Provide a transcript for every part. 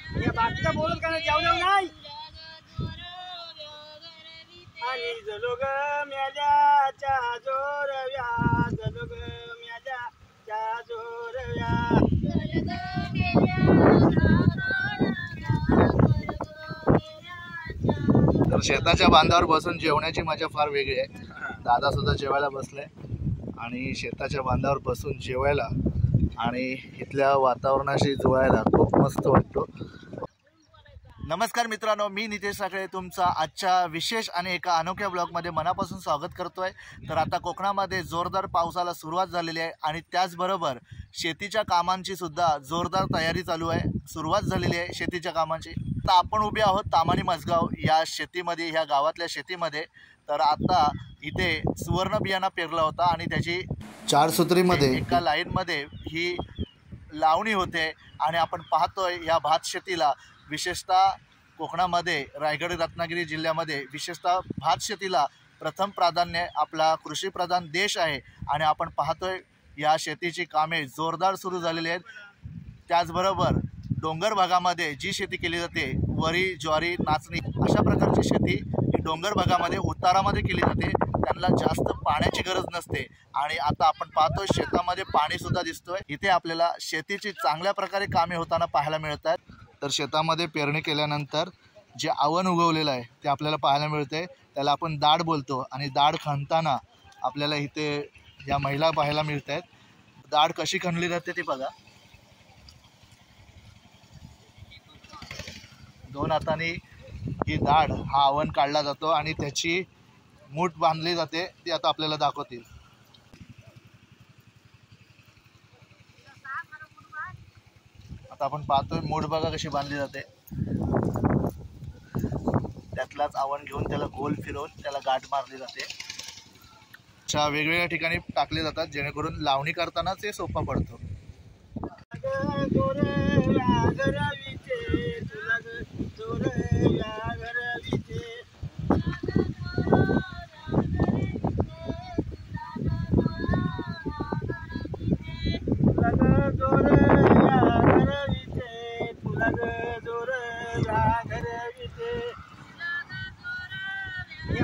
या बाकीचा बोलत का जेवण नाही आणि जलोग म्याच्या जोरव्या जलोग म्याच्या जोरव्या तर शेताच्या बांधावर बसून जेवण्याची मजा फार वेगळी आहे। दादा सुद्धा जेवायला बसले आणि शेताच्या बांधावर बसून जेवायला आणि इथल्या वातावरणाशी जुळायला खूप मस्त वाटतो। नमस्कार मित्रांनो, मी नितेश साखळे तुमचा आजच्या विशेष आणि एका अनोख्या ब्लॉगमध्ये मनापासून स्वागत करतोय। तर आता कोकणामध्ये जोरदार पावसाला सुरुवात झालेली आहे आणि त्याचबरोबर शेतीच्या कामांची सुद्धा जोरदार तयारी चालू आहे, सुरुवात झालेली आहे शेतीच्या कामांची। आता आपण उभे आहोत तामाणी मजगाव या शेतीमध्ये, ह्या गावातल्या शेतीमध्ये। तर आता इथे सुवर्ण बियाणा पेरला होता आणि त्याची 4 सूत्रीमध्ये एका लाईनमध्ये ही लावणी होते आणि आपण पाहतोय या भात शेतीला, विशेषतः कोकणामध्ये रायगड रत्नागिरी जिल्ह्यामध्ये विशेषतः भात शेतीला प्रथम प्राधान्य। आपला कृषीप्रधान देश आहे आणि आपण पाहतोय या शेतीची कामे जोरदार सुरू झालेली आहेत। त्याचबरोबर डोंगर भागामध्ये जी शेती केली जाते, वरी, ज्वारी, नाचणी अशा प्रकारची शेती ही डोंगर भागामध्ये उतारामध्ये केली जाते, त्यांना जास्त पाण्याची गरज नसते। आणि आता आपण पाहतोय शेतामध्ये पाणी सुद्धा दिसतोय। इथे आपल्याला शेतीची चांगल्या प्रकारे कामे होताना पाहायला मिळतात। तर शेतामध्ये पेरणी केल्यानंतर जे आवण उगवलेलं आहे ते आपल्याला पाहायला मिळते, त्याला आपण दाढ बोलतो आणि दाढ खणताना आपल्याला इथे या महिला पाहायला मिळत आहेत। दाढ कशी खणली जाते ते बघा, 2 हातांनी ही दाढ हा आवण काढला जातो आणि त्याची मूठ बांधली जाते, ती आता आपल्याला दाखवतील। आता आपण पाहतोय मूठ बघा कशी बांधली जाते, त्यातलाच आवण घेऊन त्याला गोल फिरवून त्याला गाठ मारली जाते। अशा वेगवेगळ्या ठिकाणी टाकले जातात जेणेकरून लावणी करताना ते सोपा पडतो।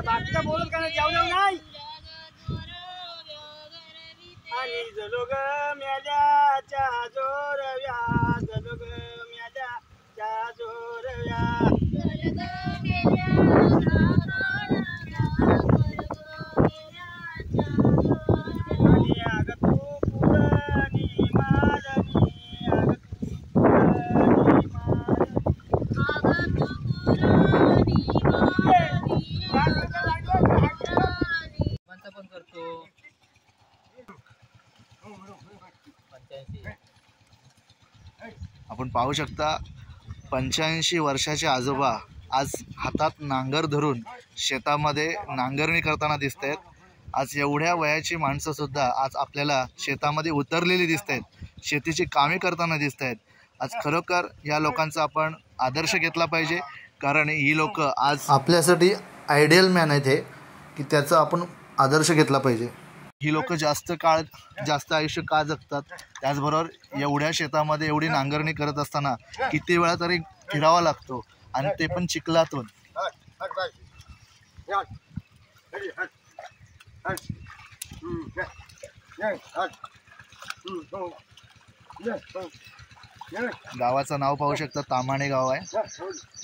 बाकीचा बोलत का जेवण नाही आणि जलोग म्याच्या जोरव्या जलोग म्याच्या जोरव्या आणि अग तू पुरणी मारणी अग तू पुरणी पण करतो। आपण पाहू शकता 85 वर्षाचे आजोबा आज हातात नांगर धरून शेतामध्ये नांगरणी करताना दिसत आहेत। आज एवढ्या वयाची माणसं सुद्धा आज आपल्याला शेतामध्ये उतरलेली दिसत आहेत, शेतीची कामे करताना दिसत आहेत। आज खरोखर या लोकांचा आपण आदर्श घेतला पाहिजे, कारण ही लोक आज आपल्यासाठी आयडियल मॅन आहेत हे, की त्याचा आपण आदर्श घेतला पाहिजे। ही लोक जास्त आयुष्य का जगतात, त्याचबरोबर एवढ्या शेतामध्ये एवढी नांगरणी करत असताना किती वेळा तरी फिरावा लागतो आणि ते पण चिखलातून। गावाचं नाव पाहू शकता, तामाणे गाव आहे।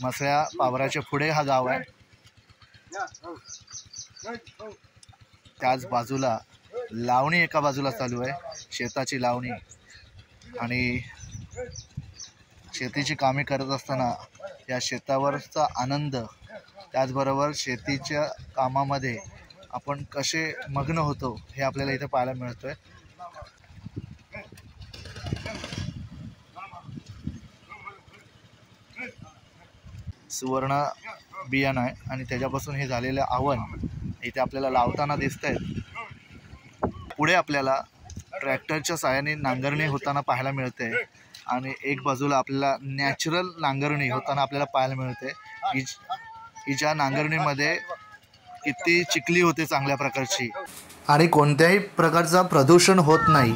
मसळ्या पावराच्या पुढे हा गाव आहे। त्याच बाजूला लावणी एका बाजूला चालू आहे, शेताची लावणी। आणि शेतीची कामे करत असताना या शेतावरचा आनंद, त्याचबरोबर शेतीच्या कामामध्ये आपण कसे मग्न होतो हे आपल्याला इथे पाहायला मिळतोय। सुवर्ण बियाणं आहे आणि त्याच्यापासून हे झालेलं आवण इथे आपल्याला लावताना दिसत आहेत। पुढे आपल्याला ट्रॅक्टरच्या साहाय्याने नांगरणी होताना पाहायला मिळते आणि एक बाजूला आपल्याला नॅचरल नांगरणी होताना आपल्याला पाहायला मिळते, की ज्या नांगरणीमध्ये किती चिखली होते चांगल्या प्रकारची आणि कोणत्याही प्रकारचा प्रदूषण होत नाही।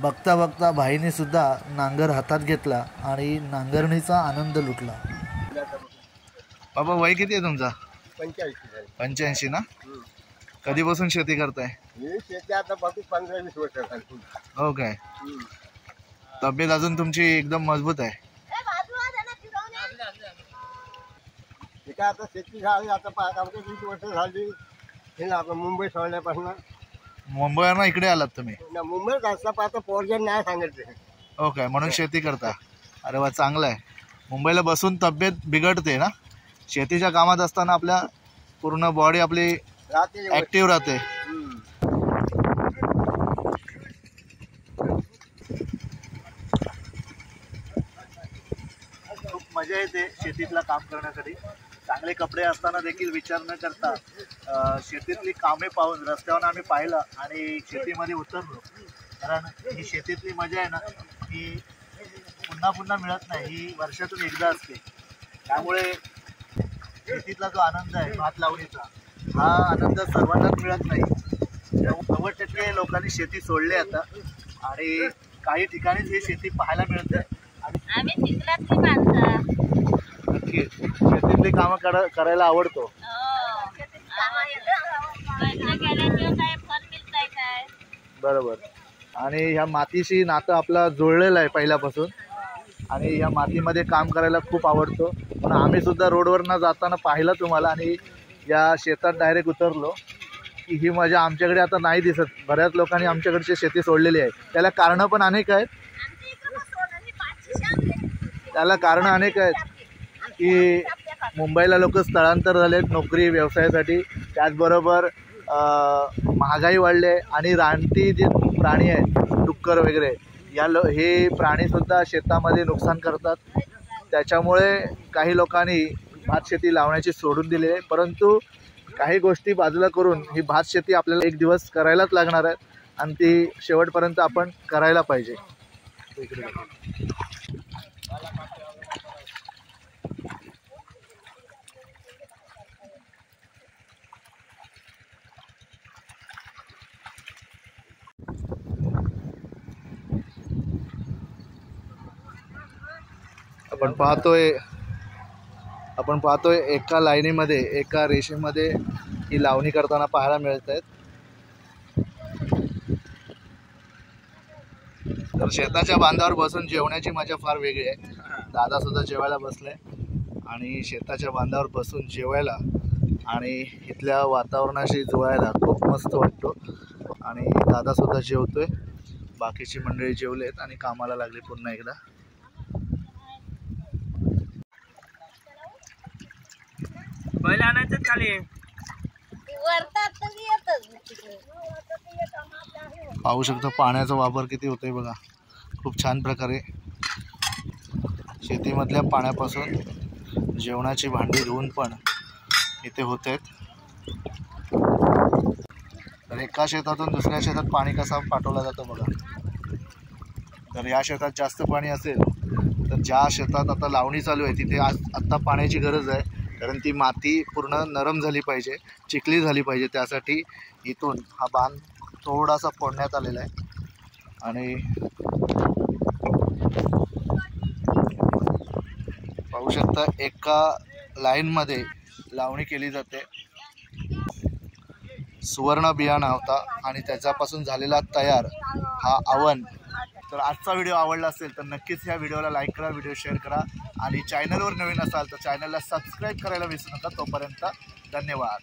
बघता बघता भाईने सुद्धा नांगर हातात घेतला आणि नांगरणीचा आनंद लुटला. बाबा वय किती आहे तुमचा? 85 ना. कधीपासून शेती करताय? शेती आता बाकी 15-20 वर्ष झाली. हो काय? तब्येत अजून तुमची एकदम मजबूत आहे. आता शेती झाली आता 20 वर्ष झाली. हे आपण मुंबई सोडल्यापासून. मुंबईवरून इकडे आलात तुम्ही? मुंबईत असता आता पोरजन नाही सांगितले. हो काय, म्हणून शेती करता. अरे वा, चांगलं आहे. मुंबईला बसून तब्येत बिघडते ना. शेतीच्या कामात असताना आपल्या पूर्ण बॉडी आपली ऍक्टिव्ह राहते. खूप मजा येते शेतीतलं काम करण्यासाठी. चांगले कपडे असताना देखील विचार न करता शेतीतली कामे पाहून रस्त्यावर आम्ही पाहिलं आणि शेतीमध्ये उतरलो. कारण ही शेतीतली मजा आहे ना, ही पुन्हा पुन्हा मिळत नाही. ही वर्षातून एकदा असते. त्यामुळे शेतीतला जो आनंद आहे भात लावणीचा, हा आनंद सर्वांनाच मिळत नाही. 90% लोकांनी शेती सोडली आता आणि काही ठिकाणीच ही शेती पाहायला मिळते. आम्ही चिखलातली माणसं. नक्की शेतीतली कामं करायला आवडतो. बरोबर. आणि ह्या मातीशी नातं आपलं जुळलेलं आहे पहिल्यापासून आणि ह्या मातीमध्ये काम करायला खूप आवडतो. पण आम्ही सुद्धा रोडवरनं जाताना पाहिलं तुम्हाला आणि या शेतात डायरेक्ट उतरलो की ही मजा आमच्याकडे आता नाही दिसत. बऱ्याच लोकांनी आमच्याकडची शेती सोडलेली आहे. त्याला कारणं पण अनेक आहेत. की मुंबईला लोक स्थलांतर झालेत नोकरी व्यवसायासाठी. त्याचबरोबर महागाई वाढली आहे आणि रानटी जे प्राणी आहेत डुक्कर वगैरे हे प्राणीसुद्धा शेतामध्ये नुकसान करतात. त्याच्यामुळे काही लोकांनी भात शेती लावण्याची सोडून दिली आहे. परंतु काही गोष्टी बाजूला करून ही भात शेती आपल्याला एक दिवस करायलाच लागणार आहे आणि ती शेवटपर्यंत आपण करायला पाहिजे. आपण पाहतोय एका लाईनीमध्ये एका रेषेमध्ये ही लावणी करताना पाहायला मिळत आहेत. तर शेताच्या बांधावर बसून जेवण्याची मजा फार वेगळी आहे. दादा सुद्धा जेवायला बसले आणि शेताच्या बांधावर बसून जेवायला आणि इथल्या वातावरणाशी जुळायला खूप मस्त वाटतो. आणि दादा सुद्धा जेवतोय. बाकीची मंडळी जेवलेत आणि कामाला लागली पुन्हा एकदा. बैल आणायचं खाली. पाहू शकता पाण्याचा वापर किती होतोय बघा. खूप छान प्रकारे शेतीमधल्या पाण्यापासून जेवणाची भांडी धुवून पण इथे होत आहेत. तर एका शेतातून दुसऱ्या शेतात पाणी कसा पाठवला जातो बघा. तर या शेतात जास्त पाणी असेल तर ज्या शेतात आता लावणी चालू आहे तिथे आत्ता पाण्याची गरज आहे. कारण ती माती पूर्ण नरम झाली पाहिजे, चिखली झाली पाहिजे. त्यासाठी इथून हा बांध थोडासा फोडण्यात आलेला आहे. आणि पाहू शकता एका लाईनमध्ये लावणी केली जाते. सुवर्ण बियाणा होता आणि त्याच्यापासून झालेला तयार हा अवन. तर आजचा व्हिडिओ आवडला असेल तर नक्कीच ह्या व्हिडिओला लाईक करा, व्हिडिओ शेअर करा आणि चॅनलवर नवीन असाल तर चॅनलला सबस्क्राईब करायला विसरू नका. तोपर्यंत धन्यवाद.